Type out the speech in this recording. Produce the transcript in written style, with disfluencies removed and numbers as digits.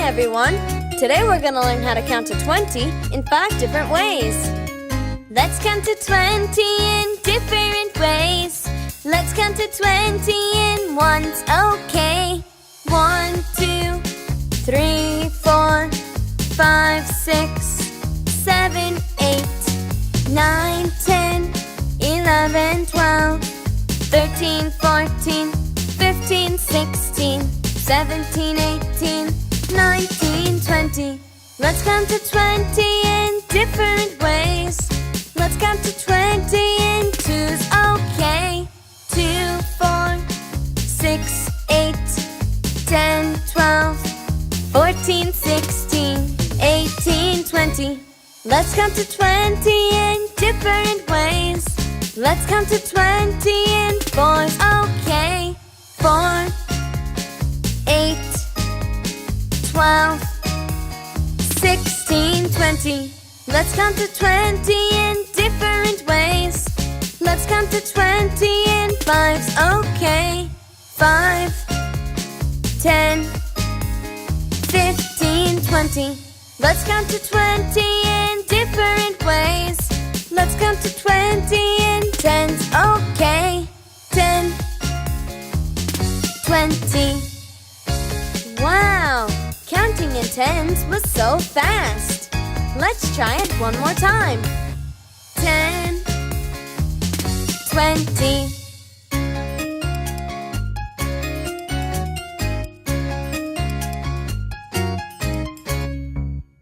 everyone! Today we're going to learn how to count to 20 in 5 different ways. Let's count to 20 in different ways. Let's count to 20 in ones, okay. 1, 2, 3, 4, 5, 6, 7, 8, 9, 10, 11, 12, 13, 14, 15, 16, 17, 18, 19, 20. Let's count to 20 in different ways. Let's count to 20 in twos, okay. 2, 4, 6, 8, 10, 12, 14, 16, 18, 20. Let's count to 20 in different ways. Let's count to 20 in fours, okay. 4, 8, 12, 16, 20. Let's count to 20 in different ways. Let's count to 20 in fives, okay. 5, 10, 15, 20. Let's count to 20 in different ways. Let's count to 20 in tens, okay. 10, 20. Wow! Counting in tens was so fast. Let's try it one more time. 10, 20.